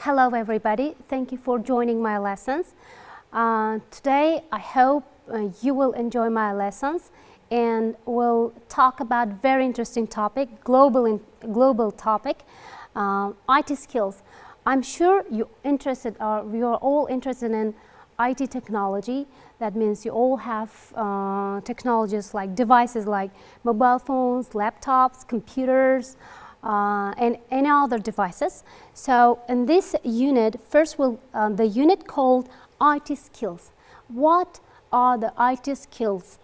Hello everybody, thank you for joining my lessons. Today I hope you will enjoy my lessons and we'll talk about very interesting topic, global topic, IT skills. I'm sure you're all interested in IT technology. That means you all have technologies like devices like mobile phones, laptops, computers, and any other devices. So in this unit, first the unit called IT skills. What are the IT skills?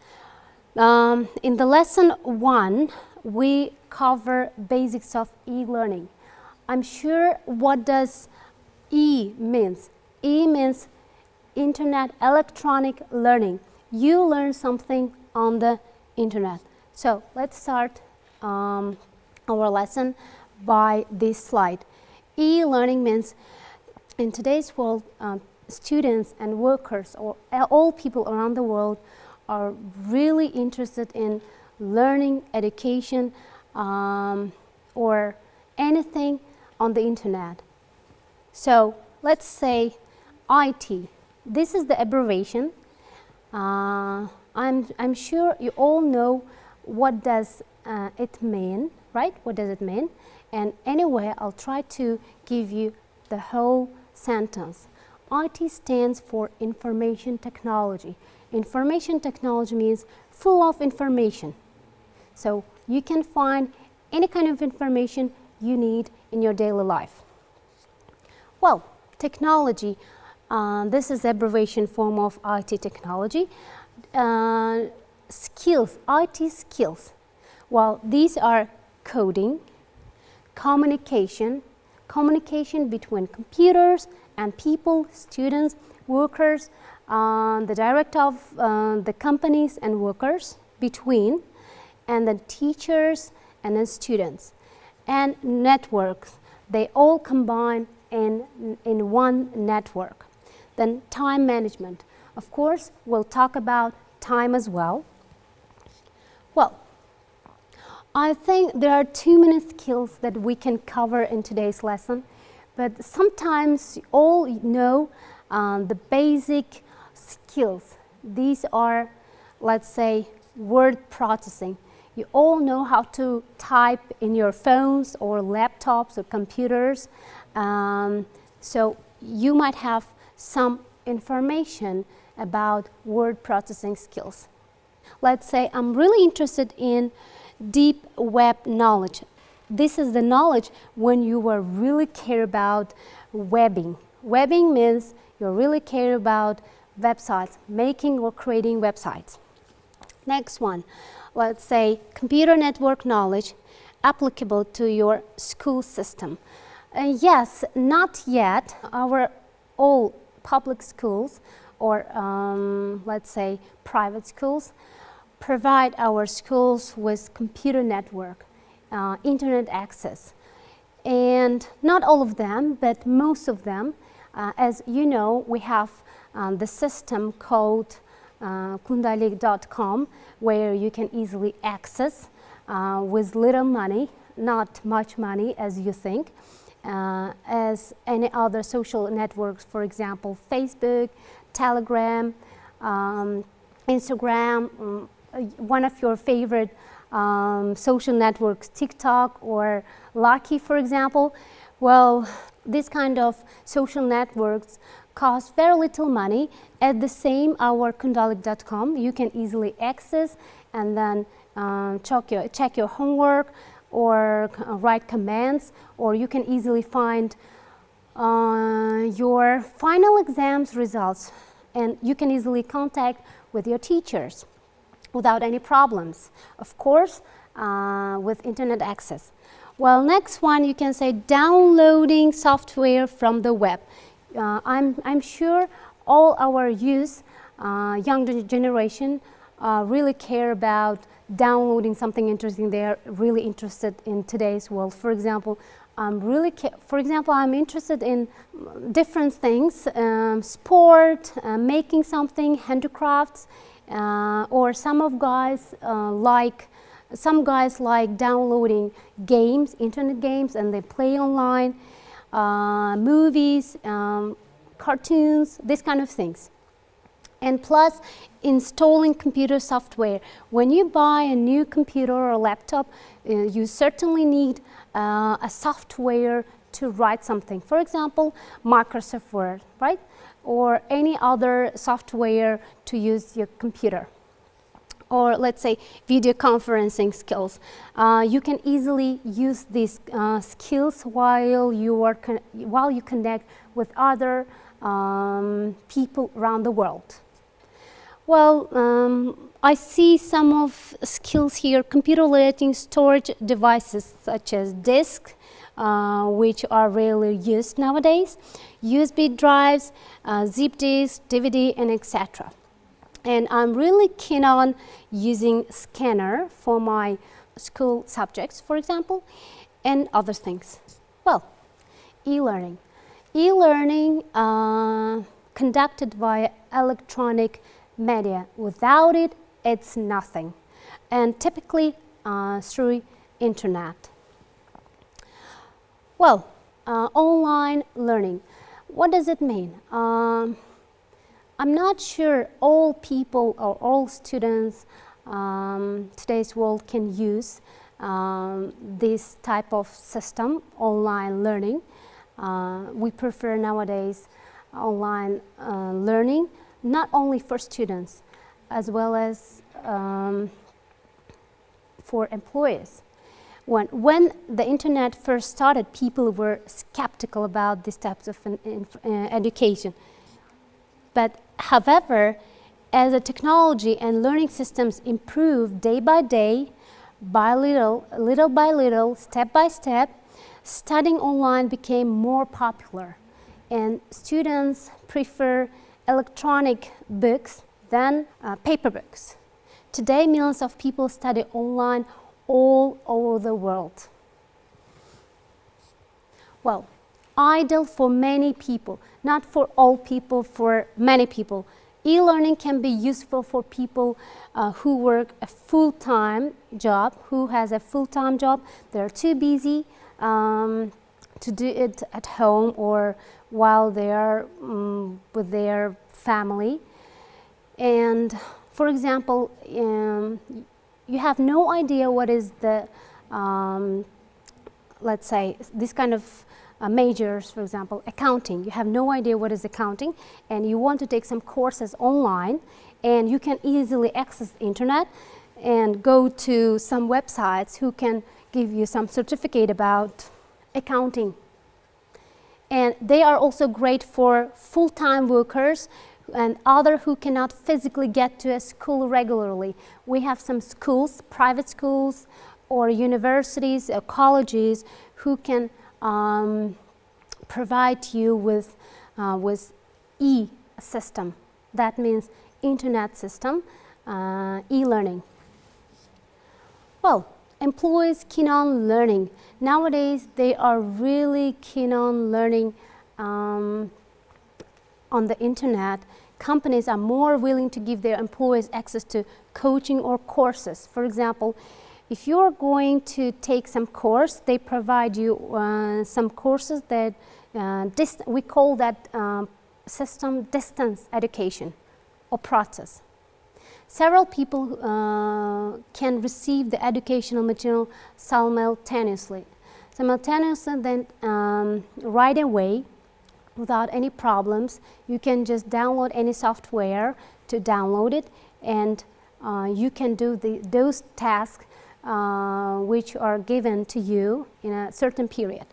In the lesson 1, we cover basics of e-learning. I'm sure what does E means? E means internet, electronic learning. You learn something on the internet. So let's start our lesson by this slide. E-learning means in today's world, students and workers or all people around the world are really interested in learning, education, or anything on the internet. So let's say IT. This is the abbreviation. I'm sure you all know what does it mean, right? What does it mean? And anyway, I'll try to give you the whole sentence. IT stands for information technology. Information technology means full of information. So you can find any kind of information you need in your daily life. Well, technology, this is abbreviation form of IT technology. Skills, IT skills. Well, these are coding, communication between computers and people, students, workers, the director of the companies and workers between, and the teachers and the students. And networks, they all combine in one network. Then time management. Of course, we'll talk about time as well. Well, I think there are too many skills that we can cover in today's lesson, but sometimes you all know the basic skills. These are, let's say, word processing. You all know how to type in your phones or laptops or computers, so you might have some information about word processing skills. Let's say I'm really interested in deep web knowledge. This is the knowledge when you really care about webbing. Webbing means you really care about websites, making or creating websites. Next one, let's say computer network knowledge applicable to your school system. Yes, not yet. Our all public schools or let's say private schools provide our schools with computer network, internet access. And not all of them, but most of them. As you know, we have the system called Untitled.com, where you can easily access with little money, not much money as you think, as any other social networks, for example, Facebook, Telegram, Instagram, one of your favorite social networks, TikTok or Lucky, for example. Well, these kind of social networks cost very little money. At the same, our Untitled.com, you can easily access and then check your homework or write commands, or you can easily find your final exams results, and you can easily contact with your teachers without any problems, of course, with internet access. Well, next one, you can say downloading software from the web. I'm sure all our youth, young generation, really care about downloading something interesting. They are really interested in today's world. For example, I'm interested in different things, sport, making something, handicrafts, or some guys like downloading games, internet games, and they play online. movies, cartoons, this kind of things. And plus, installing computer software. When you buy a new computer or a laptop, you certainly need a software to write something. For example, Microsoft Word, right? Or any other software to use your computer. Or let's say video conferencing skills. You can easily use these skills while you connect with other people around the world. Well, I see some of skills here: computer-related storage devices such as disks, which are rarely used nowadays, USB drives, zip disks, DVD, and etc. And I'm really keen on using scanner for my school subjects, for example, and other things. Well, e-learning. E-learning conducted via electronic media. Without it, it's nothing. And typically through internet. Well, online learning. What does it mean? I'm not sure all people or all students today's world can use this type of system, online learning. We prefer nowadays online learning, not only for students, as well as for employees. When the internet first started, people were skeptical about these types of education. But however, as the technology and learning systems improve day by day, by little by little, step by step, studying online became more popular. And students prefer electronic books than paper books. Today, millions of people study online all over the world. Well, ideal for many people, not for all people, for many people. E-learning can be useful for people who work a full-time job, who has a full-time job. They're too busy to do it at home or while they are with their family. And for example, you have no idea what is the, let's say, this kind of majors, for example, accounting. You have no idea what is accounting, and you want to take some courses online, and you can easily access the internet and go to some websites who can give you some certificate about accounting. And they are also great for full-time workers and others who cannot physically get to a school regularly. We have some schools, private schools or universities or colleges who can provide you with e-system. That means internet system, e-learning. Well, employees keen on learning. Nowadays, they are really keen on learning on the internet. Companies are more willing to give their employees access to coaching or courses. For example, if you're going to take some course, they provide you some courses that we call that system distance education or process. Several people can receive the educational material simultaneously. Then right away, without any problems, you can just download any software to download it, and you can do those tasks which are given to you in a certain period.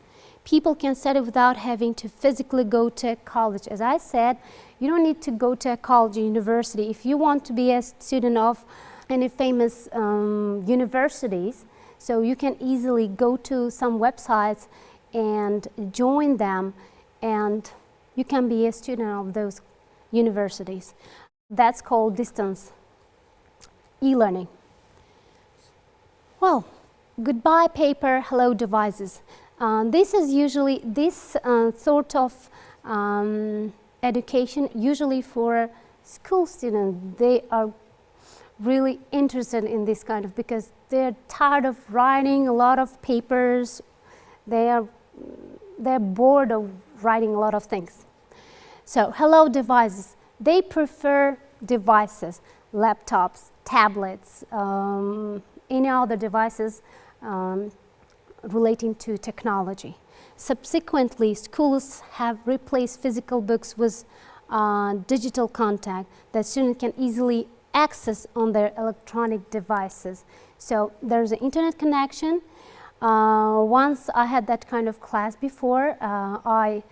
People can study without having to physically go to a college. As I said, you don't need to go to a college or university. If you want to be a student of any famous universities, so you can easily go to some websites and join them, and you can be a student of those universities. That's called distance e-learning. Well, goodbye paper, hello devices. This is usually this sort of education usually for school students. They are really interested in this kind of, because they're tired of writing a lot of papers. They are they're bored of writing a lot of things. So hello devices, they prefer devices, laptops, tablets, any other devices relating to technology. Subsequently, schools have replaced physical books with digital content that students can easily access on their electronic devices. So there's an internet connection. Once I had that kind of class before, I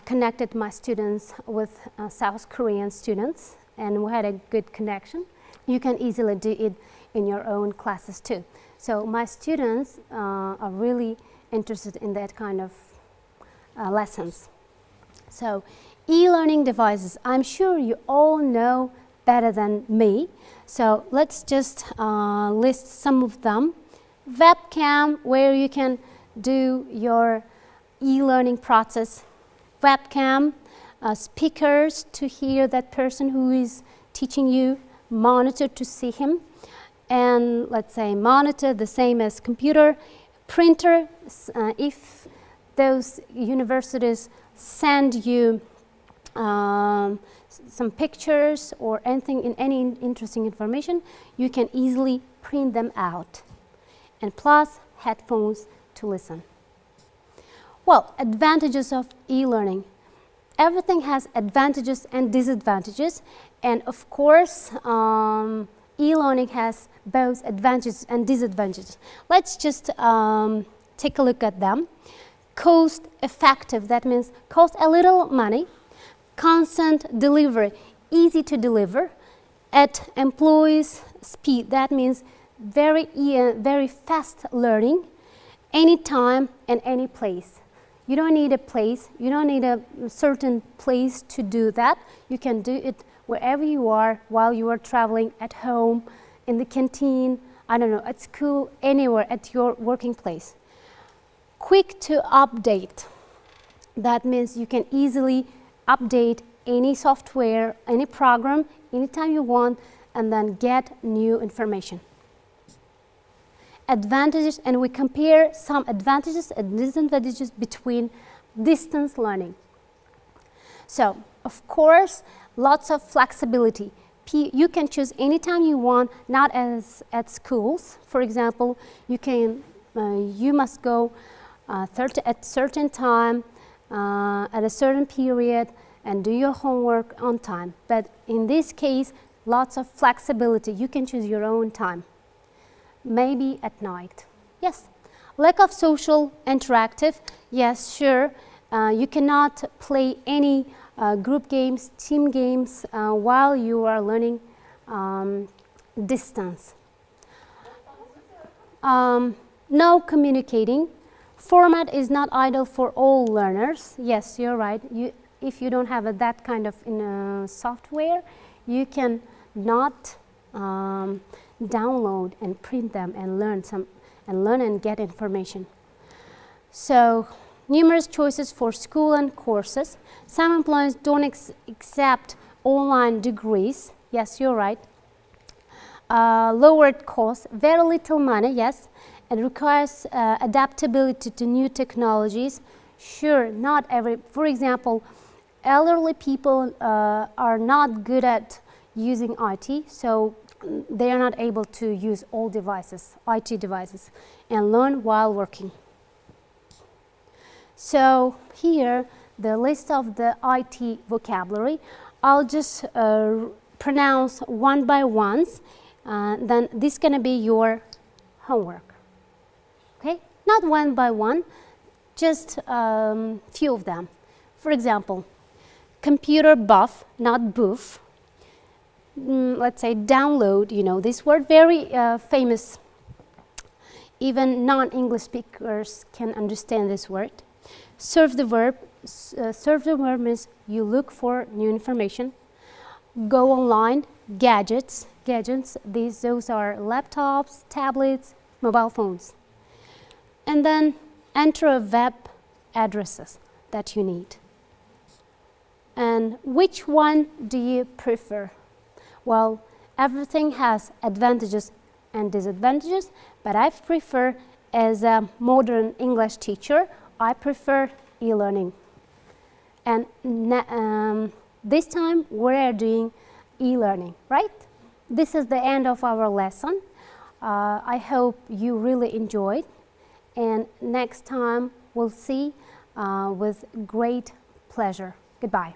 connected my students with South Korean students, and we had a good connection. You can easily do it in your own classes too. So my students are really interested in that kind of lessons. So e-learning devices, I'm sure you all know better than me. So let's just list some of them. Webcam, where you can do your e-learning process. Webcam, speakers to hear that person who is teaching you, monitor to see him, and let's say monitor, the same as computer. Printer, if those universities send you some pictures or anything, any interesting information, you can easily print them out. And plus headphones to listen. Well, advantages of e-learning. Everything has advantages and disadvantages, and of course e-learning has both advantages and disadvantages. Let's just take a look at them. Cost effective, that means cost a little money. Constant delivery, easy to deliver. At employees' speed, that means very fast learning, anytime and any place. You don't need a place, you don't need a certain place to do that. You can do it wherever you are, while you are traveling, at home, in the canteen, I don't know, at school, anywhere, at your working place. Quick to update. That means you can easily update any software, any program, anytime you want, and then get new information. Advantages, and we compare some advantages and disadvantages between distance learning. So, of course, lots of flexibility. You can choose anytime you want, not as at schools. For example, you must go at certain time, at a certain period, and do your homework on time. But in this case, lots of flexibility. You can choose your own time. Maybe at night. Yes. Lack of social interactive. Yes, sure. You cannot play any group games, team games while you are learning distance. No communicating. Format is not ideal for all learners. Yes, you're right. If you don't have that kind of software, you can not download and print them and learn and get information. So numerous choices for school and courses. Some employers don't accept online degrees. Yes, you're right. Lowered cost, very little money, yes. It requires adaptability to new technologies. Sure, not every, for example, elderly people are not good at using IT, so they are not able to use all devices, IT devices, and learn while working. So here, the list of the IT vocabulary. I'll just pronounce one by one, then this is going to be your homework. Okay, not one by one, just few of them. For example, computer buff, not boof. Let's say download, you know this word, very famous. Even non-English speakers can understand this word. Serve the verb. Serve the verb means you look for new information. Go online. Gadgets. Gadgets, those are laptops, tablets, mobile phones. And then enter a web addresses that you need. And which one do you prefer? Well, everything has advantages and disadvantages, but I prefer, as a modern English teacher, I prefer e-learning. And this time we are doing e-learning, right? This is the end of our lesson. I hope you really enjoyed, and next time we'll see with great pleasure. Goodbye.